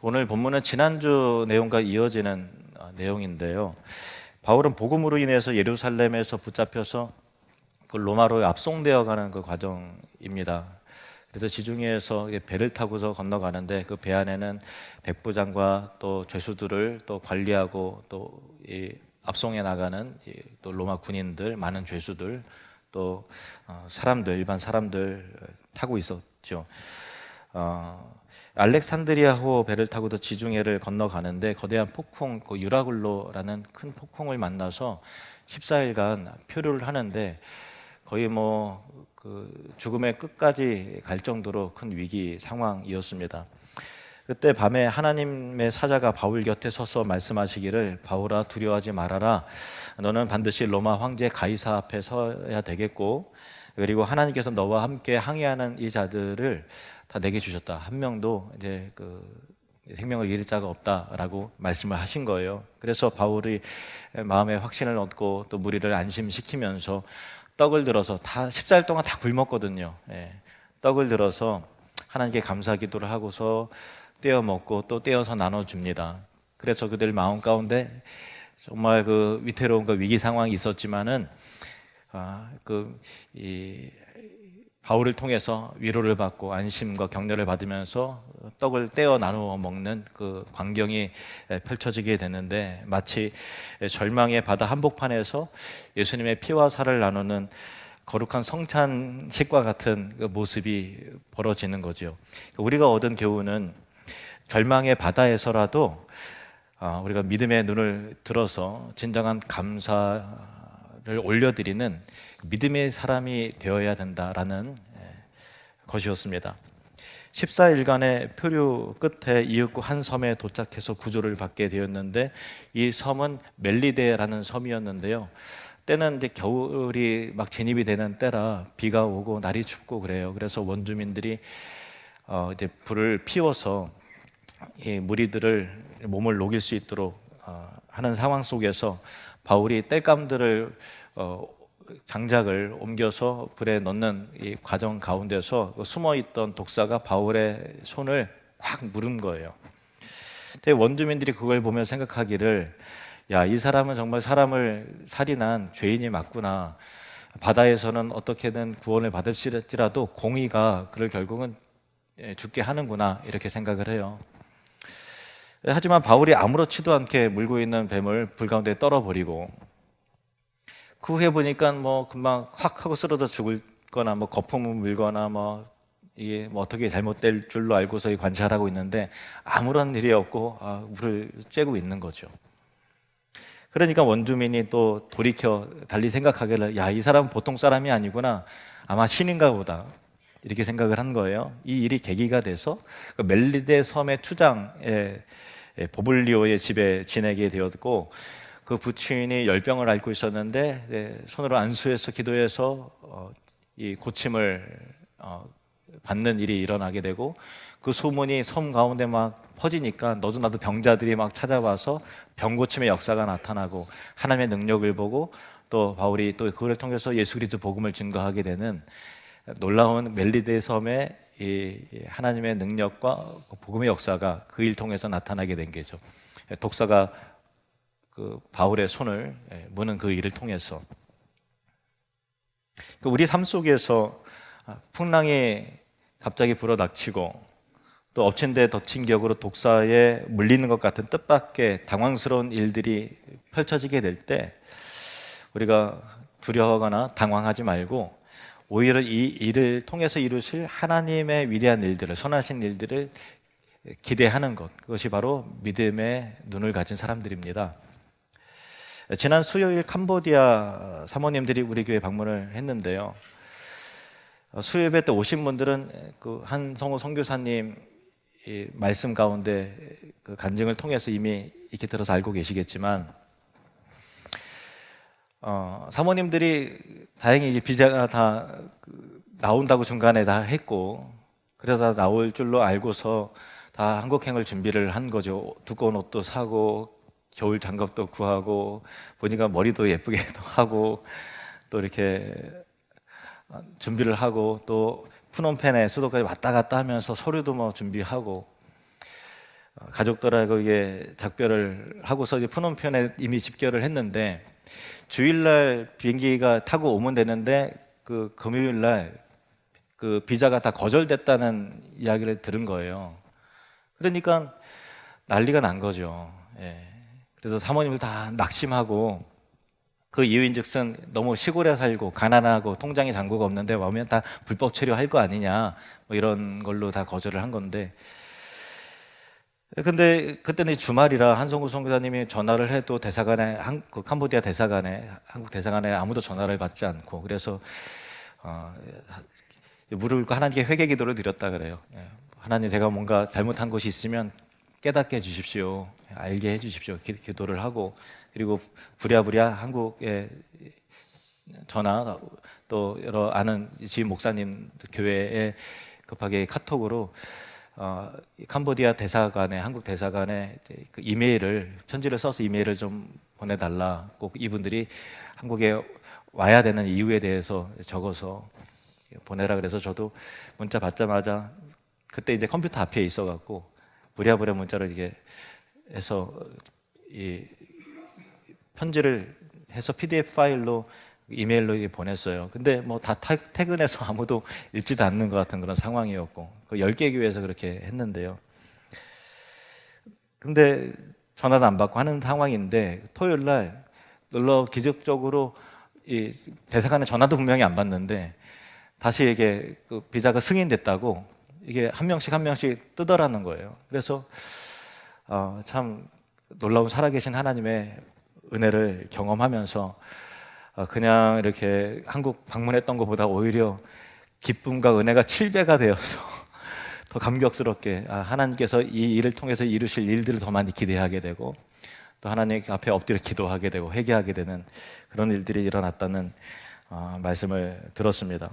오늘 본문은 지난주 내용과 이어지는 내용인데요. 바울은 복음으로 인해서 예루살렘에서 붙잡혀서 그 로마로 압송되어 가는 그 과정입니다. 그래서 지중해에서 배를 타고서 건너가는데 그 배 안에는 백부장과 또 죄수들을 또 관리하고 또 이 압송해 나가는 또 로마 군인들, 많은 죄수들, 또 사람들, 일반 사람들 타고 있었죠. 알렉산드리아호 배를 타고도 지중해를 건너가는데 거대한 폭풍, 그 유라굴로라는 큰 폭풍을 만나서 14일간 표류를 하는데 거의 그 죽음의 끝까지 갈 정도로 큰 위기 상황이었습니다. 그때 밤에 하나님의 사자가 바울 곁에 서서 말씀하시기를, 바울아 두려워하지 말아라. 너는 반드시 로마 황제 가이사 앞에 서야 되겠고, 그리고 하나님께서 너와 함께 항해하는 이 자들을 다 내게 주셨다. 한 명도 이제 그 생명을 잃을 자가 없다라고 말씀을 하신 거예요. 그래서 바울이 마음의 확신을 얻고 또 무리를 안심시키면서 떡을 들어서 다 14일 동안 다 굶었거든요. 떡을 들어서 하나님께 감사 기도를 하고서 떼어 먹고 또 떼어서 나눠줍니다. 그래서 그들 마음 가운데 정말 그 위태로운 그 위기 상황이 있었지만은 바울을 통해서 위로를 받고 안심과 격려를 받으면서 떡을 떼어 나누어 먹는 그 광경이 펼쳐지게 되는데, 마치 절망의 바다 한복판에서 예수님의 피와 살을 나누는 거룩한 성찬식과 같은 그 모습이 벌어지는 거죠. 우리가 얻은 교훈은 절망의 바다에서라도 우리가 믿음의 눈을 들어서 진정한 감사를 올려드리는 믿음의 사람이 되어야 된다라는 것이었습니다. 14일간의 표류 끝에 이윽고 한 섬에 도착해서 구조를 받게 되었는데, 이 섬은 멜리데라는 섬이었는데요. 때는 이제 겨울이 막 진입이 되는 때라 비가 오고 날이 춥고 그래요. 그래서 원주민들이 이제 불을 피워서 이 무리들을 몸을 녹일 수 있도록 하는 상황 속에서 바울이 땔감들을 장작을 옮겨서 불에 넣는 이 과정 가운데서 숨어있던 독사가 바울의 손을 확 물은 거예요. 근데 원주민들이 그걸 보며 생각하기를, 야, 이 사람은 정말 사람을 살인한 죄인이 맞구나. 바다에서는 어떻게든 구원을 받을지라도 공의가 그를 결국은 죽게 하는구나, 이렇게 생각을 해요. 하지만 바울이 아무렇지도 않게 물고 있는 뱀을 불 가운데 떨어버리고, 그 후에 보니까 금방 확 하고 쓰러져 죽을 거나 거품을 물거나 이게 어떻게 잘못될 줄로 알고서 관찰하고 있는데 아무런 일이 없고 물을 쬐고 있는 거죠. 그러니까 원주민이 또 돌이켜 달리 생각하기를, 야, 이 사람은 보통 사람이 아니구나, 아마 신인가 보다, 이렇게 생각을 한 거예요. 이 일이 계기가 돼서 그 멜리데 섬의 추장에 보블리오의 집에 지내게 되었고, 그 부친이 열병을 앓고 있었는데 손으로 안수해서 기도해서 이 고침을 받는 일이 일어나게 되고, 그 소문이 섬 가운데 막 퍼지니까 너도 나도 병자들이 막 찾아와서 병 고침의 역사가 나타나고 하나님의 능력을 보고, 또 바울이 또 그걸 통해서 예수 그리스도 복음을 증거하게 되는 놀라운 멜리데 섬의 이 하나님의 능력과 복음의 역사가 그 일 통해서 나타나게 된 거죠. 독사가 그 바울의 손을 무는 그 일을 통해서. 우리 삶 속에서 풍랑이 갑자기 불어닥치고 또 엎친 데 덮친 격으로 독사에 물리는 것 같은 뜻밖의 당황스러운 일들이 펼쳐지게 될 때 우리가 두려워하거나 당황하지 말고 오히려 이 일을 통해서 이루실 하나님의 위대한 일들을, 선하신 일들을 기대하는 것, 그것이 바로 믿음의 눈을 가진 사람들입니다. 지난 수요일 캄보디아 사모님들이 우리 교회 방문을 했는데요. 수요예배 때 오신 분들은 그 한성호 선교사님 이 말씀 가운데 그 간증을 통해서 이미 익히 들어서 알고 계시겠지만, 사모님들이 다행히 비자가 다 나온다고 중간에 다 했고, 그래서 나올 줄로 알고서 다 한국행을 준비를 한 거죠. 두꺼운 옷도 사고 겨울 장갑도 구하고, 보니까 머리도 예쁘게 하고 또 이렇게 준비를 하고, 또 푸놈펜에 수도까지 왔다 갔다 하면서 서류도 준비하고, 가족들하고 이게 작별을 하고서 이제 푸놈펜에 이미 집결을 했는데 주일날 비행기가 타고 오면 되는데 그 금요일날 그 비자가 다 거절됐다는 이야기를 들은 거예요. 그러니까 난리가 난 거죠. 예. 그래서 사모님을 다 낙심하고 그 이유인즉슨 너무 시골에 살고 가난하고 통장에 잔고가 없는데 오면 다 불법 체류할 거 아니냐 뭐 이런 걸로 다 거절을 한 건데, 근데 그때는 주말이라 한성구 선교사님이 전화를 해도 대사관에 그 캄보디아 대사관에 한국 대사관에 아무도 전화를 받지 않고, 그래서 무릎 꿇고 하나님께 회개 기도를 드렸다 그래요. 예. 하나님, 제가 뭔가 잘못한 것이 있으면 깨닫게 해주십시오, 알게 해주십시오 기도를 하고, 그리고 부랴부랴 한국에 전화, 또 여러 아는 지인 목사님 교회에 급하게 카톡으로 캄보디아 대사관에, 한국 대사관에 그 이메일을, 편지를 써서 이메일을 좀 보내달라, 꼭 이분들이 한국에 와야 되는 이유에 대해서 적어서 보내라 그래서 저도 문자 받자마자 그때 이제 컴퓨터 앞에 있어갖고 부랴부랴 문자를 이게 해서 이 편지를 해서 PDF 파일로 이메일로 보냈어요. 근데 뭐 다 퇴근해서 아무도 읽지도 않는 것 같은 그런 상황이었고, 그 10개 교회에서 그렇게 했는데요. 근데 전화도 안 받고 하는 상황인데 토요일 날 놀러 기적적으로 이 대사관에 전화도 분명히 안 받는데 다시 이게 그 비자가 승인됐다고 이게 한 명씩 뜨더라는 거예요. 그래서 참 놀라운 살아계신 하나님의 은혜를 경험하면서 그냥 이렇게 한국 방문했던 것보다 오히려 기쁨과 은혜가 7배가 되어서 더 감격스럽게 하나님께서 이 일을 통해서 이루실 일들을 더 많이 기대하게 되고, 또 하나님 앞에 엎드려 기도하게 되고 회개하게 되는 그런 일들이 일어났다는 말씀을 들었습니다.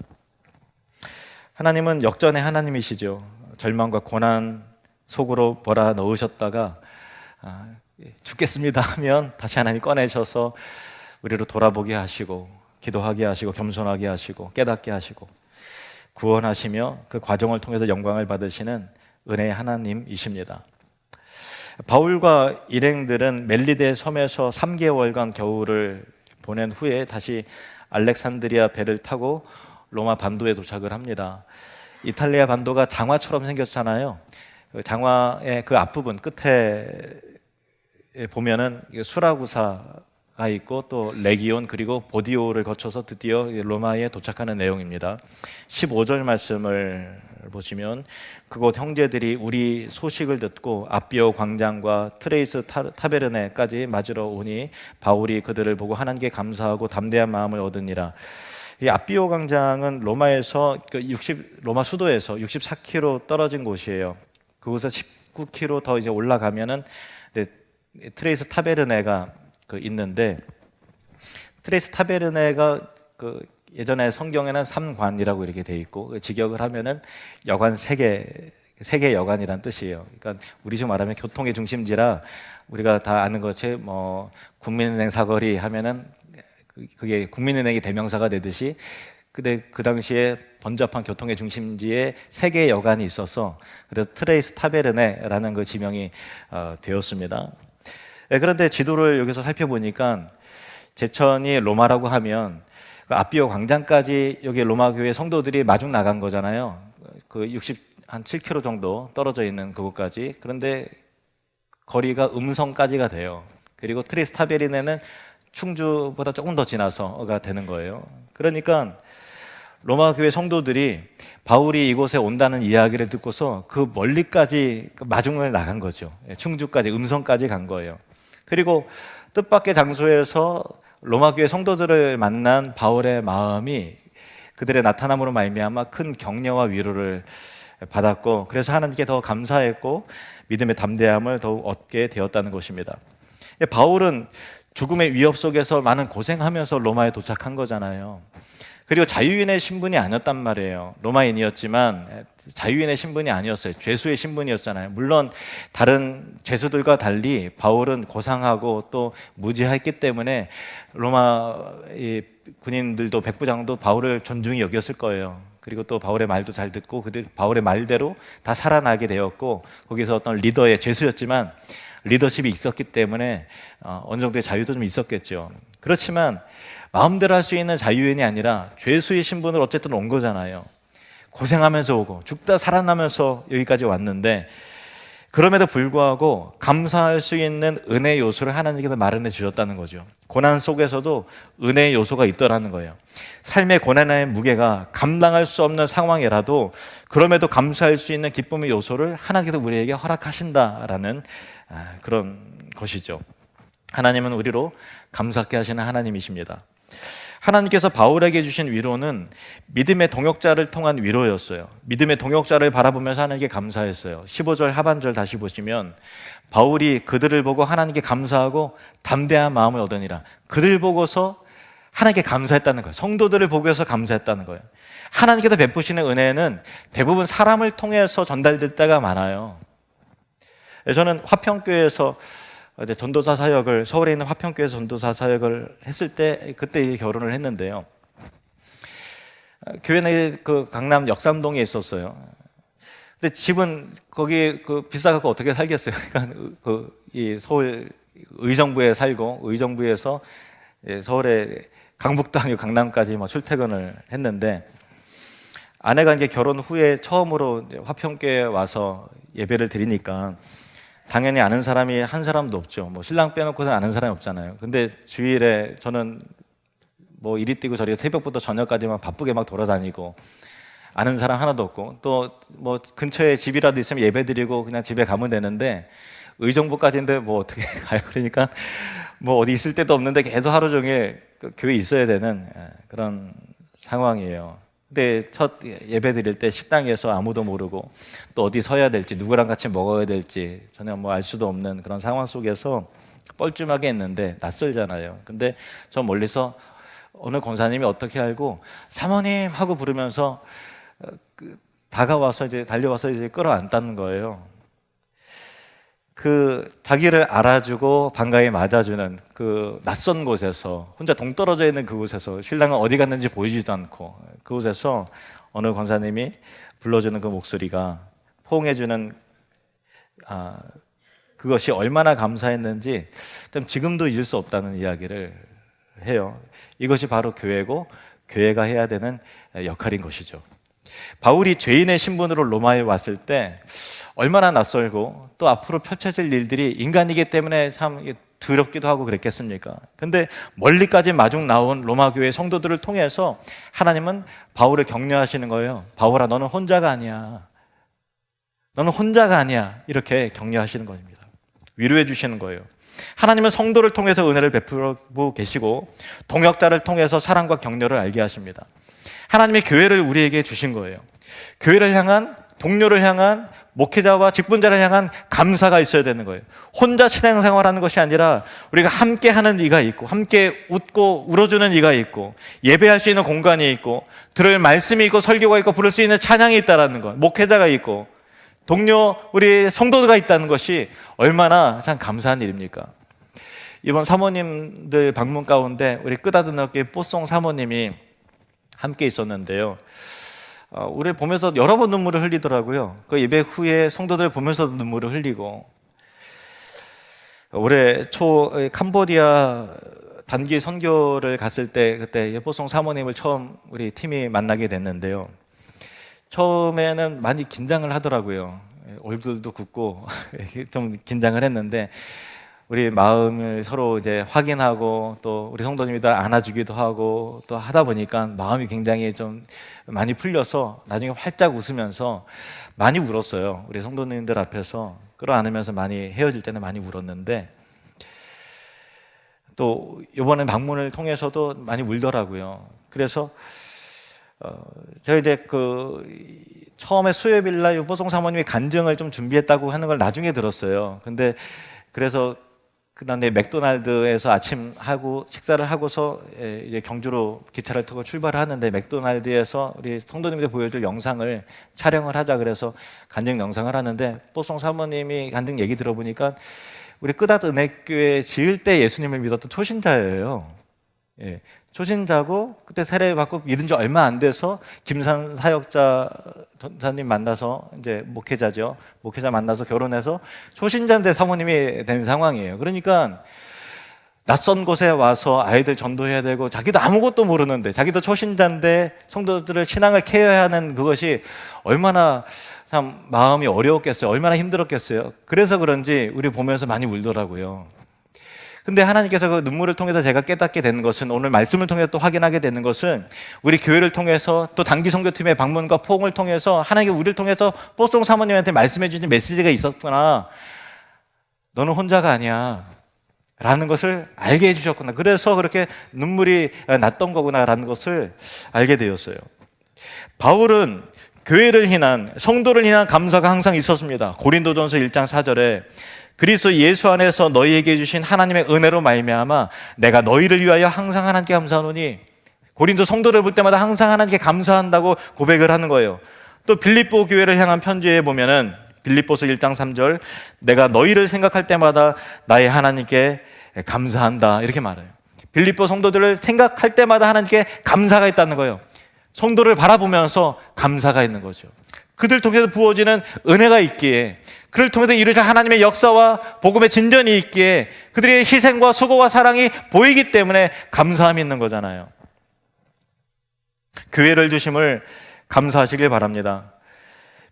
하나님은 역전의 하나님이시죠. 절망과 고난 속으로 몰아넣으셨다가 죽겠습니다 하면 다시 하나님 꺼내셔서 우리로 돌아보게 하시고, 기도하게 하시고, 겸손하게 하시고, 깨닫게 하시고, 구원하시며 그 과정을 통해서 영광을 받으시는 은혜의 하나님이십니다. 바울과 일행들은 멜리데 섬에서 3개월간 겨울을 보낸 후에 다시 알렉산드리아 배를 타고 로마 반도에 도착을 합니다. 이탈리아 반도가 장화처럼 생겼잖아요. 장화의 그 앞부분 끝에 보면은 수라구사가 있고 또 레기온 그리고 보디오를 거쳐서 드디어 로마에 도착하는 내용입니다. 15절 말씀을 보시면, 그곳 형제들이 우리 소식을 듣고 아비오 광장과 트레이스 타베르네까지 맞으러 오니 바울이 그들을 보고 하나님께 감사하고 담대한 마음을 얻으니라. 이 아비오 광장은 로마에서 로마 수도에서 64km 떨어진 곳이에요. 그곳에서 19km 더 이제 올라가면은 트레이스 타베르네가 있는데, 트레이스 타베르네가 예전에 성경에는 삼관이라고 이렇게 돼 있고 직역을 하면은 여관 세계 여관이란 뜻이에요. 그러니까 우리 중 말하면 교통의 중심지라, 우리가 다 아는 것이 뭐 국민은행 사거리 하면은 그게 국민은행이 대명사가 되듯이, 근데 그 당시에 번잡한 교통의 중심지에 세계 여관이 있어서 그래서 트레이스 타베르네라는 그 지명이 되었습니다. 그런데 지도를 여기서 살펴보니까 제천이 로마라고 하면 그 아비오 광장까지 여기 로마 교회 성도들이 마중 나간 거잖아요. 그 한 7km 정도 떨어져 있는 그곳까지. 그런데 거리가 음성까지가 돼요. 그리고 트레이스 타베르네는 충주보다 조금 더 지나서가 되는 거예요. 그러니까 로마 교회 성도들이 바울이 이곳에 온다는 이야기를 듣고서 그 멀리까지 마중을 나간 거죠. 충주까지, 음성까지 간 거예요. 그리고 뜻밖의 장소에서 로마 교회 성도들을 만난 바울의 마음이 그들의 나타남으로 말미암아 큰 격려와 위로를 받았고, 그래서 하나님께 더 감사했고 믿음의 담대함을 더욱 얻게 되었다는 것입니다. 바울은 죽음의 위협 속에서 많은 고생하면서 로마에 도착한 거잖아요. 그리고 자유인의 신분이 아니었단 말이에요. 로마인이었지만 자유인의 신분이 아니었어요. 죄수의 신분이었잖아요. 물론 다른 죄수들과 달리 바울은 고상하고 또 무지했기 때문에 로마 군인들도 백부장도 바울을 존중히 여겼을 거예요. 그리고 또 바울의 말도 잘 듣고 그들 바울의 말대로 다 살아나게 되었고, 거기서 어떤 리더의 죄수였지만 리더십이 있었기 때문에 어느 정도의 자유도 좀 있었겠죠. 그렇지만 마음대로 할 수 있는 자유인이 아니라 죄수의 신분으로 어쨌든 온 거잖아요. 고생하면서 오고 죽다 살아나면서 여기까지 왔는데, 그럼에도 불구하고 감사할 수 있는 은혜 요소를 하나님께서 마련해 주셨다는 거죠. 고난 속에서도 은혜의 요소가 있더라는 거예요. 삶의 고난의 무게가 감당할 수 없는 상황이라도 그럼에도 감사할 수 있는 기쁨의 요소를 하나님께서 우리에게 허락하신다라는 그런 것이죠. 하나님은 우리로 감사케 하시는 하나님이십니다. 하나님께서 바울에게 주신 위로는 믿음의 동역자를 통한 위로였어요. 믿음의 동역자를 바라보면서 하나님께 감사했어요. 15절 하반절 다시 보시면 바울이 그들을 보고 하나님께 감사하고 담대한 마음을 얻으니라. 그들 보고서 하나님께 감사했다는 거예요. 성도들을 보고서 감사했다는 거예요. 하나님께서 베푸시는 은혜는 대부분 사람을 통해서 전달될 때가 많아요. 저는 화평교회에서 전도사 사역을, 서울에 있는 화평교회 전도사 사역을 했을 때 그때 결혼을 했는데요. 교회는 그 강남 역삼동에 있었어요. 근데 집은 거기 비싸갖고 어떻게 살겠어요? 그러니까 이 서울 의정부에 살고 의정부에서 서울의 강북도 아니고 강남까지 출퇴근을 했는데, 아내가 이제 결혼 후에 처음으로 화평교회에 와서 예배를 드리니까 당연히 아는 사람이 한 사람도 없죠. 신랑 빼놓고서 아는 사람이 없잖아요. 근데 주일에 저는 이리 뛰고 저리 새벽부터 저녁까지만 바쁘게 막 돌아다니고 아는 사람 하나도 없고, 또 근처에 집이라도 있으면 예배 드리고 그냥 집에 가면 되는데 의정부까지인데 어떻게 가요? 그러니까 어디 있을 때도 없는데 계속 하루 종일 교회에 있어야 되는 그런 상황이에요. 근데 첫 예배 드릴 때 식당에서 아무도 모르고 또 어디 서야 될지, 누구랑 같이 먹어야 될지 전혀 알 수도 없는 그런 상황 속에서 뻘쭘하게 했는데 낯설잖아요. 근데 저 멀리서 어느 권사님이 어떻게 알고 사모님 하고 부르면서 다가와서 달려와서 끌어안다는 거예요. 자기를 알아주고 반가이 맞아주는 그 낯선 곳에서, 혼자 동떨어져 있는 그곳에서, 신랑은 어디 갔는지 보이지도 않고 그곳에서 어느 권사님이 불러주는 그 목소리가, 포옹해주는 그것이 얼마나 감사했는지 좀 지금도 잊을 수 없다는 이야기를 해요. 이것이 바로 교회고 교회가 해야 되는 역할인 것이죠. 바울이 죄인의 신분으로 로마에 왔을 때 얼마나 낯설고 또 앞으로 펼쳐질 일들이 인간이기 때문에 참 두렵기도 하고 그랬겠습니까? 근데 멀리까지 마중 나온 로마 교회 성도들을 통해서 하나님은 바울을 격려하시는 거예요. 바울아, 너는 혼자가 아니야. 너는 혼자가 아니야. 이렇게 격려하시는 겁니다. 위로해 주시는 거예요. 하나님은 성도를 통해서 은혜를 베풀고 계시고 동역자를 통해서 사랑과 격려를 알게 하십니다. 하나님의 교회를 우리에게 주신 거예요. 교회를 향한, 동료를 향한, 목회자와 직분자를 향한 감사가 있어야 되는 거예요. 혼자 신앙생활하는 것이 아니라 우리가 함께 하는 이가 있고, 함께 웃고 울어주는 이가 있고, 예배할 수 있는 공간이 있고, 들을 말씀이 있고, 설교가 있고, 부를 수 있는 찬양이 있다는 것, 목회자가 있고, 동료 우리 성도가 있다는 것이 얼마나 참 감사한 일입니까? 이번 사모님들 방문 가운데 우리 끄다드너교회 뽀송 사모님이 함께 있었는데요. 우리를 보면서 여러 번 눈물을 흘리더라고요. 그 예배 후에 성도들 보면서도 눈물을 흘리고, 올해 초 캄보디아 단기 선교를 갔을 때 그때 예뽀송 사모님을 처음 우리 팀이 만나게 됐는데요. 처음에는 많이 긴장을 하더라고요. 얼굴도 굽고 좀 긴장을 했는데, 우리 마음을 서로 확인하고 또 우리 성도님이 다 안아주기도 하고 또 하다 보니까 마음이 굉장히 좀 많이 풀려서 나중에 활짝 웃으면서 많이 울었어요. 우리 성도님들 앞에서 끌어안으면서 많이, 헤어질 때는 많이 울었는데, 또 이번에 방문을 통해서도 많이 울더라고요. 그래서 제가 처음에 수요일날 유보송 사모님이 간증을 좀 준비했다고 하는 걸 나중에 들었어요. 근데 그래서 그다음에 맥도날드에서 아침하고 식사를 하고서 이제 경주로 기차를 타고 출발을 하는데, 맥도날드에서 우리 성도님들 보여줄 영상을 촬영을 하자 그래서 간증 영상을 하는데, 뽀송 사모님이 간증 얘기 들어보니까 우리 끄닷 은혜교회 지을 때 예수님을 믿었던 초신자예요. 초신자고 그때 세례받고 믿은 지 얼마 안 돼서 김산 사역자 전사님 만나서 이제 목회자죠. 목회자 만나서 결혼해서 초신자인데 사모님이 된 상황이에요. 그러니까 낯선 곳에 와서 아이들 전도해야 되고 자기도 아무것도 모르는데 자기도 초신자인데 성도들을 신앙을 케어해야 하는 그것이 얼마나 참 마음이 어려웠겠어요. 얼마나 힘들었겠어요. 그래서 그런지 우리 보면서 많이 울더라고요. 근데 하나님께서 그 눈물을 통해서 제가 깨닫게 되는 것은, 오늘 말씀을 통해서 또 확인하게 되는 것은, 우리 교회를 통해서 또 단기 선교팀의 방문과 포옹을 통해서 하나님께 우리를 통해서 뽀송 사모님한테 말씀해 주신 메시지가 있었구나. 너는 혼자가 아니야 라는 것을 알게 해주셨구나. 그래서 그렇게 눈물이 났던 거구나라는 것을 알게 되었어요. 바울은 교회를 향한, 성도를 향한 감사가 항상 있었습니다. 고린도전서 1장 4절에 그리스도 예수 안에서 너희에게 주신 하나님의 은혜로 말미암아 내가 너희를 위하여 항상 하나님께 감사하노니, 고린도 성도를 볼 때마다 항상 하나님께 감사한다고 고백을 하는 거예요. 또 빌립보 교회를 향한 편지에 보면은 빌립보서 1장 3절 내가 너희를 생각할 때마다 나의 하나님께 감사한다 이렇게 말해요. 빌립보 성도들을 생각할 때마다 하나님께 감사가 있다는 거예요. 성도를 바라보면서 감사가 있는 거죠. 그들 통해서 부어지는 은혜가 있기에, 그를 통해서 이루어진 하나님의 역사와 복음의 진전이 있기에, 그들의 희생과 수고와 사랑이 보이기 때문에 감사함이 있는 거잖아요. 교회를 주심을 감사하시길 바랍니다.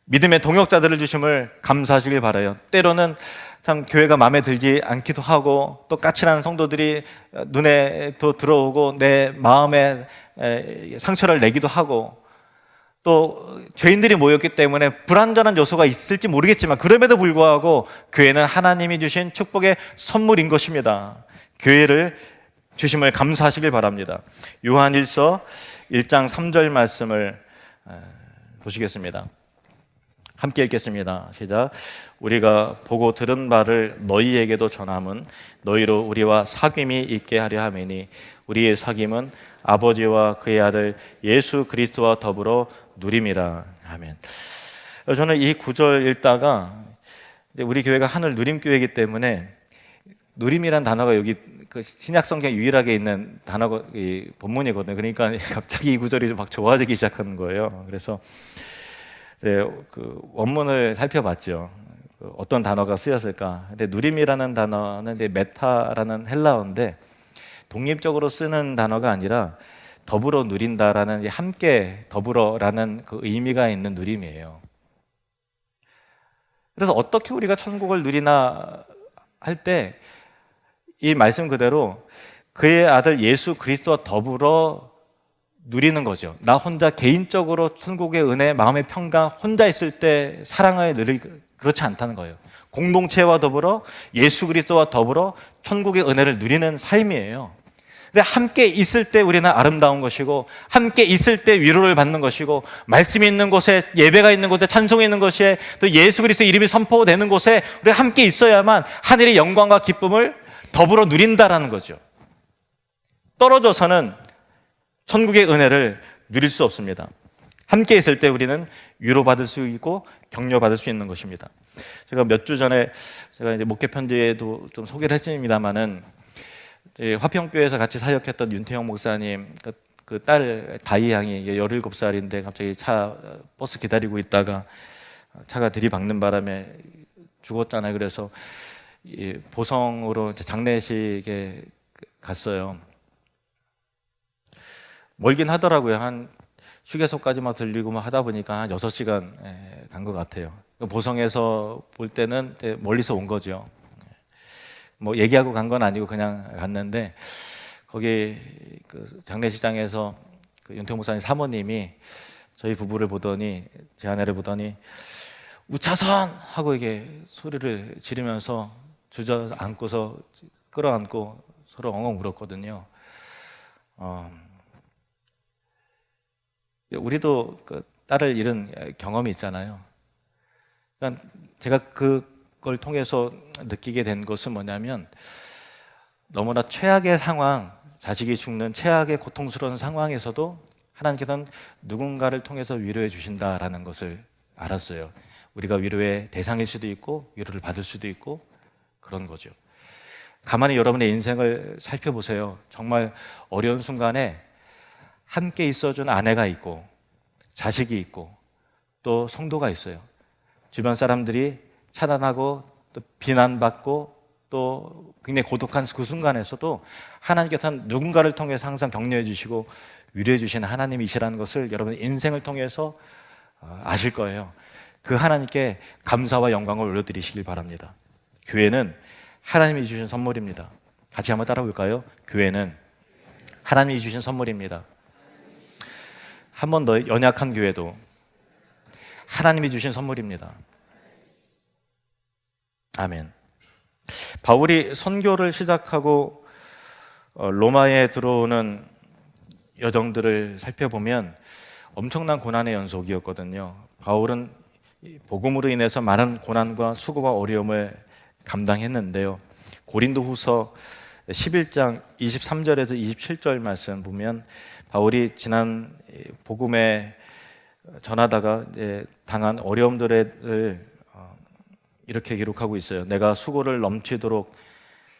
믿음의 동역자들을 주심을 감사하시길 바라요. 때로는 참 교회가 마음에 들지 않기도 하고, 또 까칠한 성도들이 눈에 또 들어오고 내 마음에 상처를 내기도 하고, 또 죄인들이 모였기 때문에 불완전한 요소가 있을지 모르겠지만, 그럼에도 불구하고 교회는 하나님이 주신 축복의 선물인 것입니다. 교회를 주심을 감사하시길 바랍니다. 요한일서 1장 3절 말씀을 보시겠습니다. 함께 읽겠습니다. 시작. 우리가 보고 들은 바를 너희에게도 전함은 너희로 우리와 사귐이 있게 하려 함이니 우리의 사귐은 아버지와 그의 아들 예수 그리스도와 더불어 누림이라. 아멘. 저는 이 구절 읽다가, 우리 교회가 하늘 누림교회이기 때문에 누림이란 단어가 여기 그 신약 성경 유일하게 있는 단어가 이 본문이거든요. 그러니까 갑자기 이 구절이 막 좋아지기 시작하는 거예요. 그래서 그 원문을 살펴봤죠. 어떤 단어가 쓰였을까? 근데 누림이라는 단어는 메타라는 헬라어인데, 독립적으로 쓰는 단어가 아니라 더불어 누린다라는, 함께 더불어라는 그 의미가 있는 누림이에요. 그래서 어떻게 우리가 천국을 누리나 할 때 이 말씀 그대로 그의 아들 예수 그리스도와 더불어 누리는 거죠. 나 혼자 개인적으로 천국의 은혜, 마음의 평강, 혼자 있을 때 사랑을 누릴, 그렇지 않다는 거예요. 공동체와 더불어 예수 그리스도와 더불어 천국의 은혜를 누리는 삶이에요. 함께 있을 때 우리는 아름다운 것이고, 함께 있을 때 위로를 받는 것이고, 말씀이 있는 곳에, 예배가 있는 곳에, 찬송이 있는 곳에, 또 예수 그리스도 이름이 선포되는 곳에 우리가 함께 있어야만 하늘의 영광과 기쁨을 더불어 누린다라는 거죠. 떨어져서는 천국의 은혜를 누릴 수 없습니다. 함께 있을 때 우리는 위로받을 수 있고 격려받을 수 있는 것입니다. 제가 몇 주 전에 제가 이제 목회 편지에도 좀 소개를 했습니다만은, 화평교회에서 같이 사역했던 윤태영 목사님 그 딸 다희 양이 17살인데 갑자기 버스 기다리고 있다가 차가 들이박는 바람에 죽었잖아요. 그래서 보성으로 장례식에 갔어요. 멀긴 하더라고요. 한 휴게소까지만 들리고 하다 보니까 한 6시간 간 것 같아요. 보성에서 볼 때는 멀리서 온 거죠. 뭐 얘기하고 간 건 아니고 그냥 갔는데, 거기 그 장례식장에서 그 윤태용 목사님 사모님이 저희 부부를 보더니, 제 아내를 보더니 우차선 하고 이게 소리를 지르면서 주저앉고서 끌어안고 서로 엉엉 울었거든요. 우리도 그 딸을 잃은 경험이 있잖아요. 그러니까 제가 그걸 통해서 느끼게 된 것은 뭐냐면, 너무나 최악의 상황, 자식이 죽는 최악의 고통스러운 상황에서도 하나님께서는 누군가를 통해서 위로해 주신다라는 것을 알았어요. 우리가 위로의 대상일 수도 있고 위로를 받을 수도 있고 그런 거죠. 가만히 여러분의 인생을 살펴보세요. 정말 어려운 순간에 함께 있어준 아내가 있고 자식이 있고 또 성도가 있어요. 주변 사람들이 차단하고 또 비난받고 또 굉장히 고독한 그 순간에서도 하나님께서는 누군가를 통해서 항상 격려해 주시고 위로해 주시는 하나님이시라는 것을 여러분 인생을 통해서 아실 거예요. 그 하나님께 감사와 영광을 올려드리시길 바랍니다. 교회는 하나님이 주신 선물입니다. 같이 한번 따라 볼까요? 교회는 하나님이 주신 선물입니다. 한 번 더, 연약한 교회도 하나님이 주신 선물입니다. 아멘. 바울이 선교를 시작하고 로마에 들어오는 여정들을 살펴보면 엄청난 고난의 연속이었거든요. 바울은 복음으로 인해서 많은 고난과 수고와 어려움을 감당했는데요. 고린도후서 11장 23절에서 27절 말씀 보면 바울이 지난 복음에 전하다가 당한 어려움들을 이렇게 기록하고 있어요. 내가 수고를 넘치도록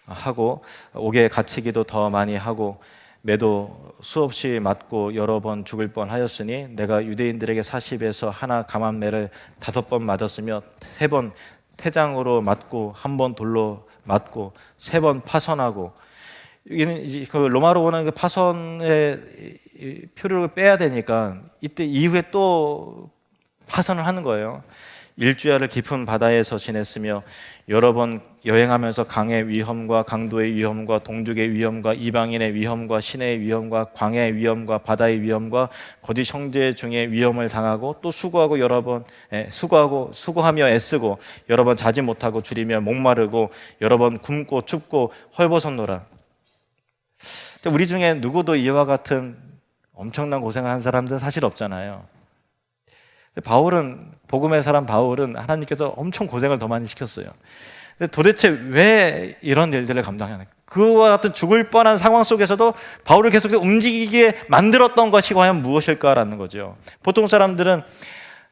하고 옥에 갇히기도 더 많이 하고 매도 수없이 맞고 여러 번 죽을 뻔하였으니 내가 유대인들에게 40에서 하나 감한매를 5번 맞았으며 3번 태장으로 맞고 1번 돌로 맞고 3번 파선하고 이는 이제 그 로마로 오는 그 파선의 표류를 빼야 되니까 이때 이후에 또 파선을 하는 거예요. 일주야를 깊은 바다에서 지냈으며 여러 번 여행하면서 강의 위험과 강도의 위험과 동족의 위험과 이방인의 위험과 시내의 위험과 광야의 위험과 바다의 위험과 거짓 형제 중에 위험을 당하고 또 수고하고 여러 번 수고하며 애쓰고 여러 번 자지 못하고 줄이며 목마르고 여러 번 굶고 춥고 헐벗었노라. 우리 중에 누구도 이와 같은 엄청난 고생을 한 사람들은 사실 없잖아요. 바울은 복음의 사람 바울은 하나님께서 엄청 고생을 더 많이 시켰어요. 근데 도대체 왜 이런 일들을 감당하는 그와 같은 죽을 뻔한 상황 속에서도 바울을 계속 움직이게 만들었던 것이 과연 무엇일까라는 거죠. 보통 사람들은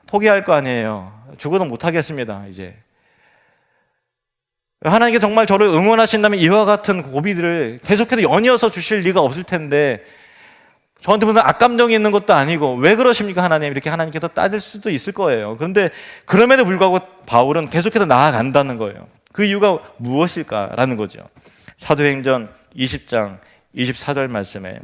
포기할 거 아니에요. 죽어도 못하겠습니다. 이제 하나님께 정말 저를 응원하신다면 이와 같은 고비들을 계속해서 연이어서 주실 리가 없을 텐데 저한테 무슨 악감정이 있는 것도 아니고 왜 그러십니까 하나님? 이렇게 하나님께서 따질 수도 있을 거예요. 그런데 그럼에도 불구하고 바울은 계속해서 나아간다는 거예요. 그 이유가 무엇일까라는 거죠. 사도행전 20장 24절 말씀에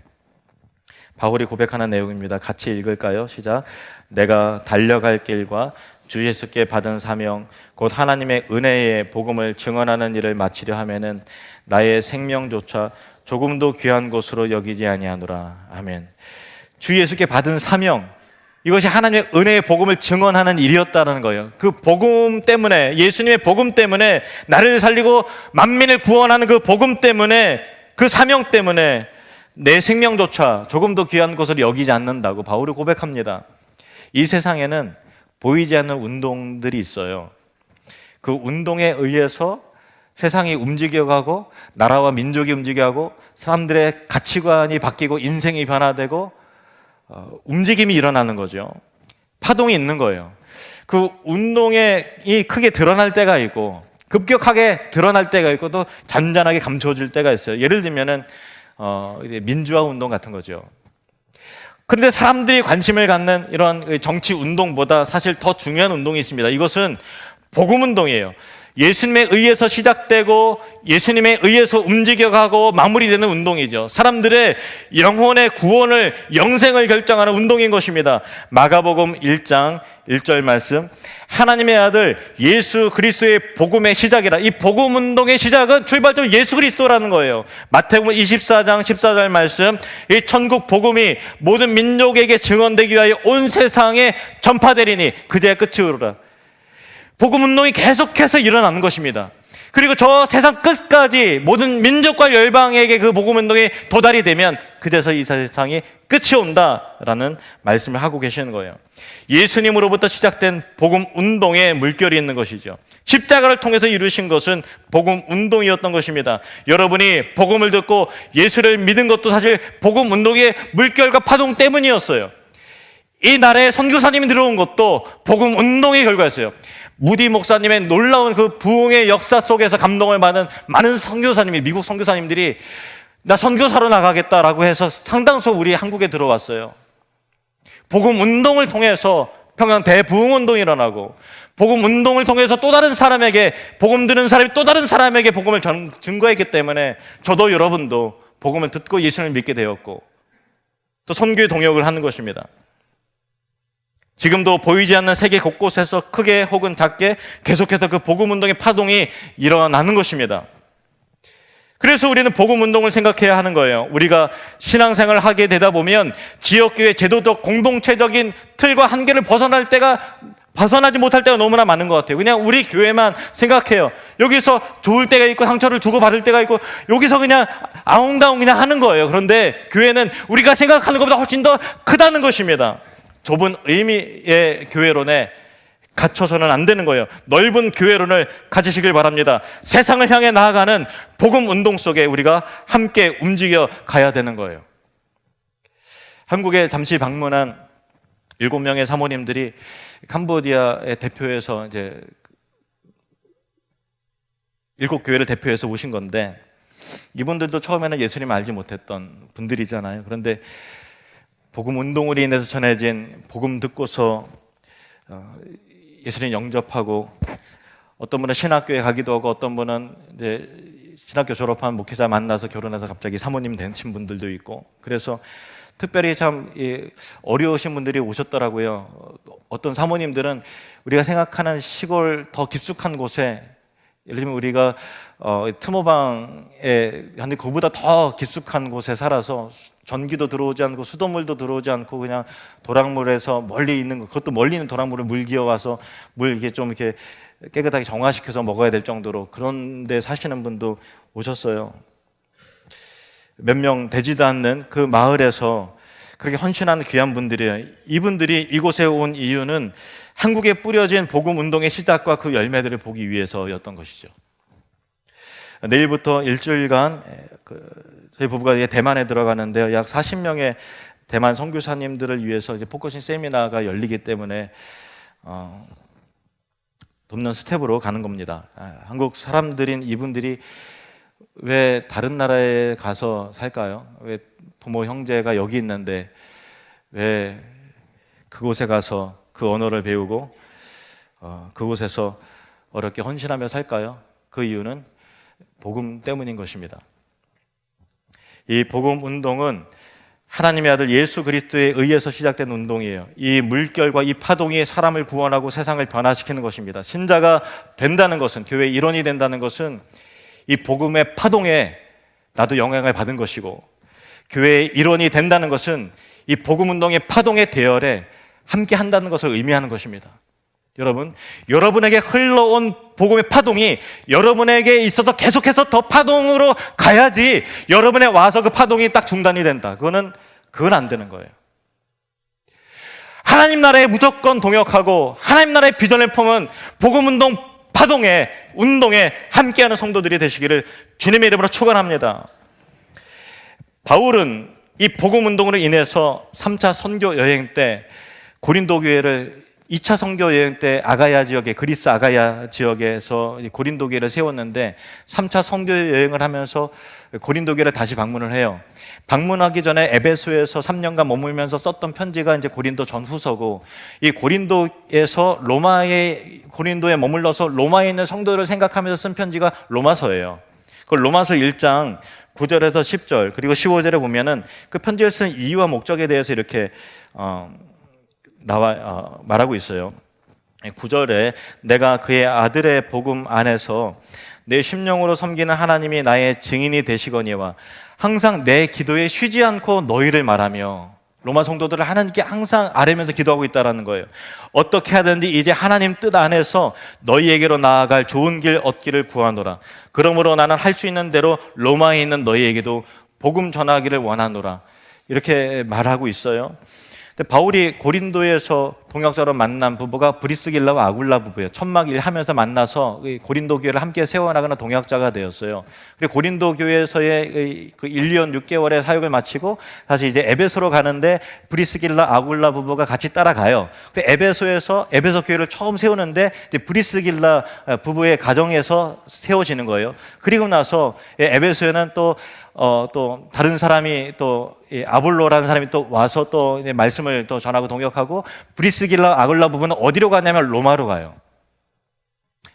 바울이 고백하는 내용입니다. 같이 읽을까요? 시작. 내가 달려갈 길과 주 예수께 받은 사명 곧 하나님의 은혜의 복음을 증언하는 일을 마치려 하면은 나의 생명조차 조금도 귀한 것으로 여기지 아니하노라. 아멘. 주 예수께 받은 사명, 이것이 하나님의 은혜의 복음을 증언하는 일이었다는 거예요. 그 복음 때문에, 예수님의 복음 때문에, 나를 살리고 만민을 구원하는 그 복음 때문에, 그 사명 때문에 내 생명조차 조금도 귀한 것으로 여기지 않는다고 바울이 고백합니다. 이 세상에는 보이지 않는 운동들이 있어요. 그 운동에 의해서 세상이 움직여가고 나라와 민족이 움직여가고 사람들의 가치관이 바뀌고 인생이 변화되고 움직임이 일어나는 거죠. 파동이 있는 거예요. 그 운동이 크게 드러날 때가 있고 급격하게 드러날 때가 있고 또 잔잔하게 감춰질 때가 있어요. 예를 들면은 민주화 운동 같은 거죠. 그런데 사람들이 관심을 갖는 이런 정치 운동보다 사실 더 중요한 운동이 있습니다. 이것은 복음 운동이에요. 예수님에 의해서 시작되고 예수님에 의해서 움직여가고 마무리되는 운동이죠. 사람들의 영혼의 구원을, 영생을 결정하는 운동인 것입니다. 마가복음 1장 1절 말씀, 하나님의 아들 예수 그리스도의 복음의 시작이라. 이 복음 운동의 시작은 출발적으로 예수 그리스도라는 거예요. 마태복음 24장 14절 말씀, 이 천국 복음이 모든 민족에게 증언되기 위하여 온 세상에 전파되리니 그제야 끝이 오리라. 복음 운동이 계속해서 일어나는 것입니다. 그리고 저 세상 끝까지 모든 민족과 열방에게 그 복음 운동이 도달이 되면 그제서 이 세상이 끝이 온다라는 말씀을 하고 계시는 거예요. 예수님으로부터 시작된 복음 운동의 물결이 있는 것이죠. 십자가를 통해서 이루신 것은 복음 운동이었던 것입니다. 여러분이 복음을 듣고 예수를 믿은 것도 사실 복음 운동의 물결과 파동 때문이었어요. 이 나라에 선교사님이 들어온 것도 복음 운동의 결과였어요. 무디 목사님의 놀라운 그 부흥의 역사 속에서 감동을 받은 많은 선교사님이, 미국 선교사님들이 나 선교사로 나가겠다라고 해서 상당수 우리 한국에 들어왔어요. 복음 운동을 통해서 평양 대부흥 운동이 일어나고, 복음 운동을 통해서 또 다른 사람에게, 복음 듣는 사람이 또 다른 사람에게 복음을 증거했기 때문에 저도 여러분도 복음을 듣고 예수님을 믿게 되었고, 또 선교의 동역을 하는 것입니다. 지금도 보이지 않는 세계 곳곳에서 크게 혹은 작게 계속해서 그 복음 운동의 파동이 일어나는 것입니다. 그래서 우리는 복음 운동을 생각해야 하는 거예요. 우리가 신앙생활을 하게 되다 보면 지역교회 제도적 공동체적인 틀과 한계를 벗어나지 못할 때가 너무나 많은 것 같아요. 그냥 우리 교회만 생각해요. 여기서 좋을 때가 있고 상처를 주고받을 때가 있고 여기서 그냥 아웅다웅 그냥 하는 거예요. 그런데 교회는 우리가 생각하는 것보다 훨씬 더 크다는 것입니다. 좁은 의미의 교회론에 갇혀서는 안 되는 거예요. 넓은 교회론을 가지시길 바랍니다. 세상을 향해 나아가는 복음 운동 속에 우리가 함께 움직여 가야 되는 거예요. 한국에 잠시 방문한 7명의 사모님들이 캄보디아의 대표에서 이제 7교회를 대표해서 오신 건데, 이분들도 처음에는 예수님을 알지 못했던 분들이잖아요. 그런데 복음 운동으로 인해서 전해진 복음 듣고서 예수님 영접하고, 어떤 분은 신학교에 가기도 하고, 어떤 분은 이제 신학교 졸업한 목회자 만나서 결혼해서 갑자기 사모님 되신 분들도 있고, 그래서 특별히 참 어려우신 분들이 오셨더라고요. 어떤 사모님들은 우리가 생각하는 시골 더 깊숙한 곳에, 예를 들면 우리가 트모방에 근데 그보다 더 깊숙한 곳에 살아서 전기도 들어오지 않고 수돗물도 들어오지 않고 그냥 도랑물에서 멀리 있는 거, 그것도 멀리 있는 도랑물을 물 기어와서 물 이렇게 좀 이렇게 깨끗하게 정화시켜서 먹어야 될 정도로 그런 데 사시는 분도 오셨어요. 몇 명 되지도 않는 그 마을에서 그렇게 헌신하는 귀한 분들이에요. 이분들이 이곳에 온 이유는 한국에 뿌려진 복음 운동의 시작과 그 열매들을 보기 위해서였던 것이죠. 내일부터 일주일간 저희 부부가 대만에 들어가는데요. 약 40명의 대만 선교사님들을 위해서 이제 포커싱 세미나가 열리기 때문에 돕는 스텝으로 가는 겁니다. 한국 사람들인 이분들이 왜 다른 나라에 가서 살까요? 왜 부모 형제가 여기 있는데 왜 그곳에 가서 그 언어를 배우고 그곳에서 어렵게 헌신하며 살까요? 그 이유는 복음 때문인 것입니다. 이 복음 운동은 하나님의 아들 예수 그리스도에 의해서 시작된 운동이에요. 이 물결과 이 파동이 사람을 구원하고 세상을 변화시키는 것입니다. 신자가 된다는 것은, 교회의 일원이 된다는 것은 이 복음의 파동에 나도 영향을 받은 것이고, 교회의 일원이 된다는 것은 이 복음 운동의 파동의 대열에 함께 한다는 것을 의미하는 것입니다. 여러분, 여러분에게 흘러온 복음의 파동이 여러분에게 있어서 계속해서 더 파동으로 가야지 여러분에 와서 그 파동이 딱 중단이 된다. 그건 안 되는 거예요. 하나님 나라에 무조건 동역하고 하나님 나라의 비전을 품은 복음 운동 파동에, 운동에 함께하는 성도들이 되시기를 주님의 이름으로 축원합니다. 바울은 이 복음 운동으로 인해서 3차 선교 여행 때 고린도 교회를, 2차 선교 여행 때 아가야 지역에, 그리스 아가야 지역에서 고린도 교회를 세웠는데 3차 선교 여행을 하면서 고린도 교회를 다시 방문을 해요. 방문하기 전에 에베소에서 3년간 머물면서 썼던 편지가 이제 고린도 전후서고, 이 고린도에서 고린도에 머물러서 로마에 있는 성도를 생각하면서 쓴 편지가 로마서예요. 그 로마서 1장 9절에서 10절 그리고 15절에 보면은 그 편지를 쓴 이유와 목적에 대해서 이렇게 말하고 있어요. 9절에 내가 그의 아들의 복음 안에서 내 심령으로 섬기는 하나님이 나의 증인이 되시거니와 항상 내 기도에 쉬지 않고 너희를 말하며, 로마 성도들을 하나님께 항상 아뢰면서 기도하고 있다는 거예요. 어떻게 하든지 이제 하나님 뜻 안에서 너희에게로 나아갈 좋은 길 얻기를 구하노라. 그러므로 나는 할 수 있는 대로 로마에 있는 너희에게도 복음 전하기를 원하노라. 이렇게 말하고 있어요. 바울이 고린도에서 동역자로 만난 부부가 브리스길라와 아굴라 부부예요. 천막 일하면서 만나서 고린도 교회를 함께 세워나가는 동역자가 되었어요. 그리고 고린도 교회에서의 그 1년 6개월의 사역을 마치고 다시 이제 에베소로 가는데 브리스길라 아굴라 부부가 같이 따라가요. 에베소에서 에베소 교회를 처음 세우는데 브리스길라 부부의 가정에서 세워지는 거예요. 그리고 나서 에베소에는 또 다른 사람이 또 아볼로라는 사람이 또 와서 또 말씀을 또 전하고 동역하고, 브리스길라 아굴라 부부는 어디로 가냐면 로마로 가요.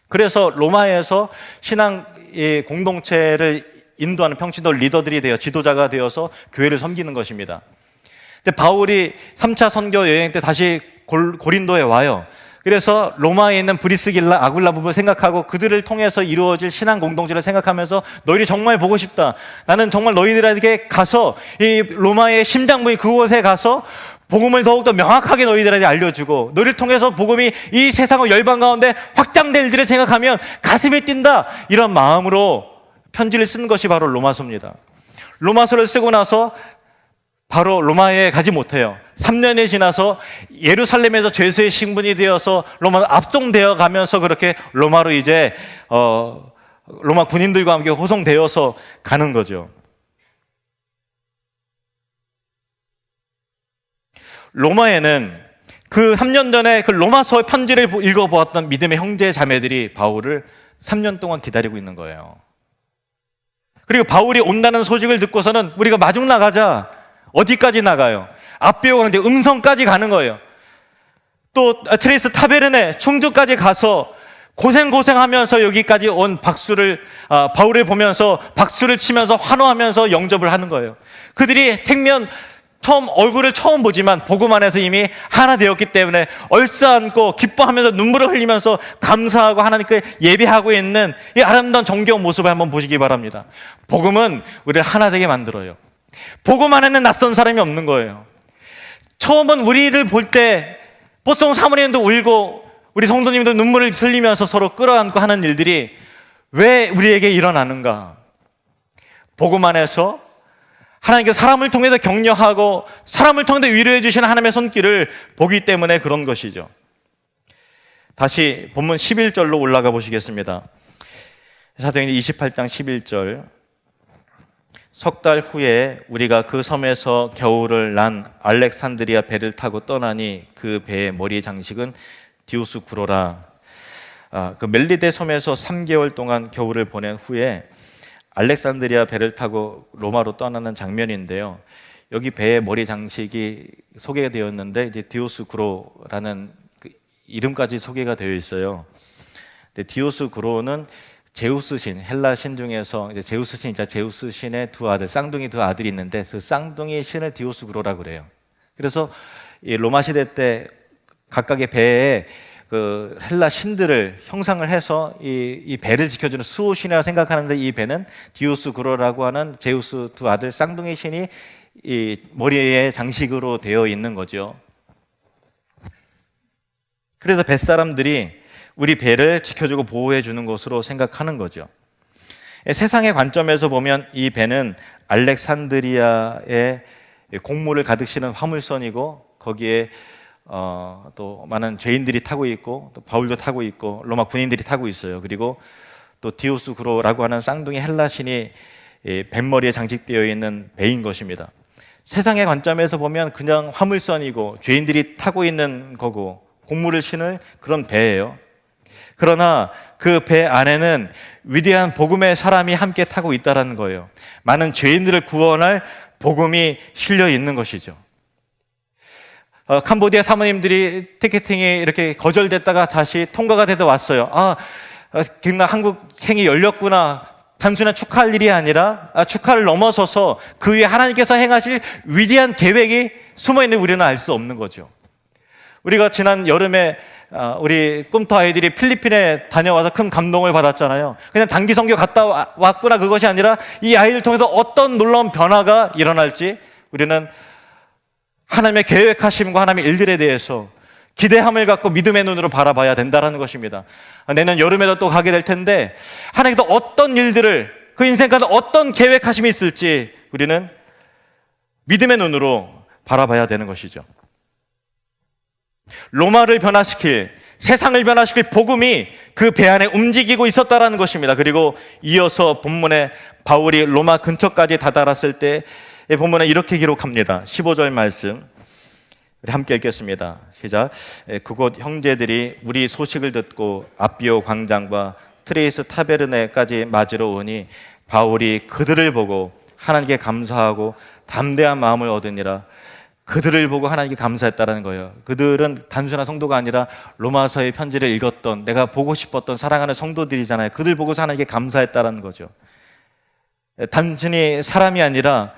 그래서 로마에서 신앙 공동체를 인도하는 평신도 리더들이 되어 지도자가 되어서 교회를 섬기는 것입니다. 근데 바울이 3차 선교 여행 때 다시 고린도에 와요. 그래서 로마에 있는 브리스길라 아굴라 부부를 생각하고 그들을 통해서 이루어질 신앙 공동체를 생각하면서 너희를 정말 보고 싶다. 나는 정말 너희들에게 가서 이 로마의 심장부인 그곳에 가서 복음을 더욱더 명확하게 너희들에게 알려주고 너희를 통해서 복음이 이 세상의 열방 가운데 확장될 일을 생각하면 가슴이 뛴다. 이런 마음으로 편지를 쓴 것이 바로 로마서입니다. 로마서를 쓰고 나서 바로 로마에 가지 못해요. 3년이 지나서 예루살렘에서 죄수의 신분이 되어서 로마로 압송되어 가면서 그렇게 로마로 이제 로마 군인들과 함께 호송되어서 가는 거죠. 로마에는 그 3년 전에 그 로마서 편지를 읽어보았던 믿음의 형제 자매들이 바울을 3년 동안 기다리고 있는 거예요. 그리고 바울이 온다는 소식을 듣고서는 우리가 마중 나가자. 어디까지 나가요? 앞배우 강대 음성까지 가는 거예요. 또 트레이스 타베르네 충주까지 가서 고생하면서 여기까지 온 바울을 보면서 박수를 치면서 환호하면서 영접을 하는 거예요. 그들이 얼굴을 처음 보지만 복음 안에서 이미 하나 되었기 때문에 얼싸안고 기뻐하면서 눈물을 흘리면서 감사하고 하나님께 예배하고 있는 이 아름다운 정겨운 모습을 한번 보시기 바랍니다. 복음은 우리를 하나 되게 만들어요. 복음 안에는 낯선 사람이 없는 거예요. 처음은 우리를 볼 때 보통 사모님도 울고 우리 성도님도 눈물을 흘리면서 서로 끌어안고 하는 일들이 왜 우리에게 일어나는가? 복음 안에서 하나님께서 사람을 통해서 격려하고 사람을 통해서 위로해 주시는 하나님의 손길을 보기 때문에 그런 것이죠. 다시 본문 11절로 올라가 보시겠습니다. 사도행전 28장 11절. 석 달 후에 우리가 그 섬에서 겨울을 난 알렉산드리아 배를 타고 떠나니 그 배의 머리 장식은 디오스쿠로라. 그 멜리데 섬에서 3개월 동안 겨울을 보낸 후에 알렉산드리아 배를 타고 로마로 떠나는 장면인데요. 여기 배의 머리 장식이 소개가 되었는데 이제 디오스쿠로라는 그 이름까지 소개가 되어 있어요. 근데 디오스쿠로는 제우스 신, 헬라 신 중에서 이제 제우스 신이자 제우스 신의 두 아들, 쌍둥이 두 아들이 있는데 그 쌍둥이 신을 디오스쿠로라고 그래요. 그래서 이 로마 시대 때 각각의 배에 그 헬라 신들을 형상을 해서 이 배를 지켜주는 수호신이라고 생각하는데 이 배는 디오스쿠로라고 하는 제우스 두 아들 쌍둥이 신이 이 머리에 장식으로 되어 있는 거죠. 그래서 뱃사람들이 우리 배를 지켜주고 보호해 주는 것으로 생각하는 거죠. 세상의 관점에서 보면 이 배는 알렉산드리아의 곡물을 가득 실은 화물선이고 거기에 또 많은 죄인들이 타고 있고 또 바울도 타고 있고 로마 군인들이 타고 있어요. 그리고 또 디오스쿠로라고 하는 쌍둥이 헬라 신이 뱃머리에 장식되어 있는 배인 것입니다. 세상의 관점에서 보면 그냥 화물선이고 죄인들이 타고 있는 거고 곡물을 실은 그런 배예요. 그러나 그 배 안에는 위대한 복음의 사람이 함께 타고 있다는 거예요. 많은 죄인들을 구원할 복음이 실려 있는 것이죠. 캄보디아 사모님들이 티켓팅이 이렇게 거절됐다가 다시 통과가 돼서 왔어요. 한국행이 열렸구나. 단순한 축하할 일이 아니라 축하를 넘어서서 그 위에 하나님께서 행하실 위대한 계획이 숨어있는 우리는 알 수 없는 거죠. 우리가 지난 여름에 우리 꿈터 아이들이 필리핀에 다녀와서 큰 감동을 받았잖아요. 그냥 단기 선교 갔다 왔구나 그것이 아니라 이 아이들 통해서 어떤 놀라운 변화가 일어날지 우리는 하나님의 계획하심과 하나님의 일들에 대해서 기대함을 갖고 믿음의 눈으로 바라봐야 된다는 것입니다. 내년 여름에도 또 가게 될 텐데 하나님께서 어떤 일들을 그 인생 가운데 어떤 계획하심이 있을지 우리는 믿음의 눈으로 바라봐야 되는 것이죠. 로마를 변화시킬, 세상을 변화시킬 복음이 그 배 안에 움직이고 있었다라는 것입니다. 그리고 이어서 본문에 바울이 로마 근처까지 다다랐을 때 본문에 이렇게 기록합니다. 15절 말씀 우리 함께 읽겠습니다. 시작. 그곳 형제들이 우리 소식을 듣고 아비오 광장과 트레이스 타베르네까지 맞으러 오니 바울이 그들을 보고 하나님께 감사하고 담대한 마음을 얻으니라. 그들을 보고 하나님께 감사했다는 거예요. 그들은 단순한 성도가 아니라 로마서의 편지를 읽었던, 내가 보고 싶었던 사랑하는 성도들이잖아요. 그들 보고서 하나님께 감사했다는 거죠. 단순히 사람이 아니라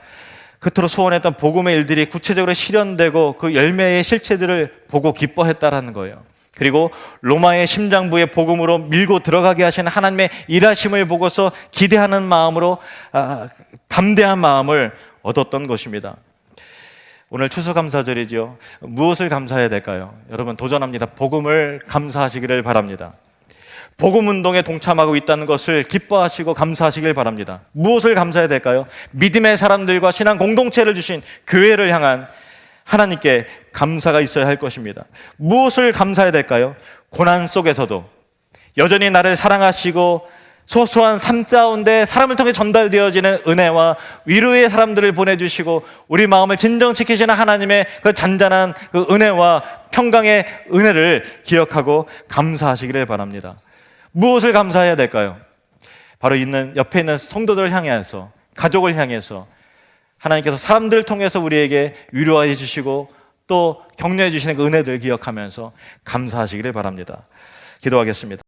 그토록 소원했던 복음의 일들이 구체적으로 실현되고 그 열매의 실체들을 보고 기뻐했다는 거예요. 그리고 로마의 심장부에 복음으로 밀고 들어가게 하시는 하나님의 일하심을 보고서 기대하는 마음으로 담대한 마음을 얻었던 것입니다. 오늘 추수감사절이죠. 무엇을 감사해야 될까요? 여러분 도전합니다. 복음을 감사하시기를 바랍니다. 복음운동에 동참하고 있다는 것을 기뻐하시고 감사하시길 바랍니다. 무엇을 감사해야 될까요? 믿음의 사람들과 신앙 공동체를 주신 교회를 향한 하나님께 감사가 있어야 할 것입니다. 무엇을 감사해야 될까요? 고난 속에서도 여전히 나를 사랑하시고 소소한 삶 가운데 사람을 통해 전달되어지는 은혜와 위로의 사람들을 보내주시고 우리 마음을 진정시키시는 하나님의 그 잔잔한 그 은혜와 평강의 은혜를 기억하고 감사하시기를 바랍니다. 무엇을 감사해야 될까요? 바로 옆에 있는 성도들을 향해서, 가족을 향해서 하나님께서 사람들을 통해서 우리에게 위로해 주시고 또 격려해 주시는 그 은혜들 기억하면서 감사하시기를 바랍니다. 기도하겠습니다.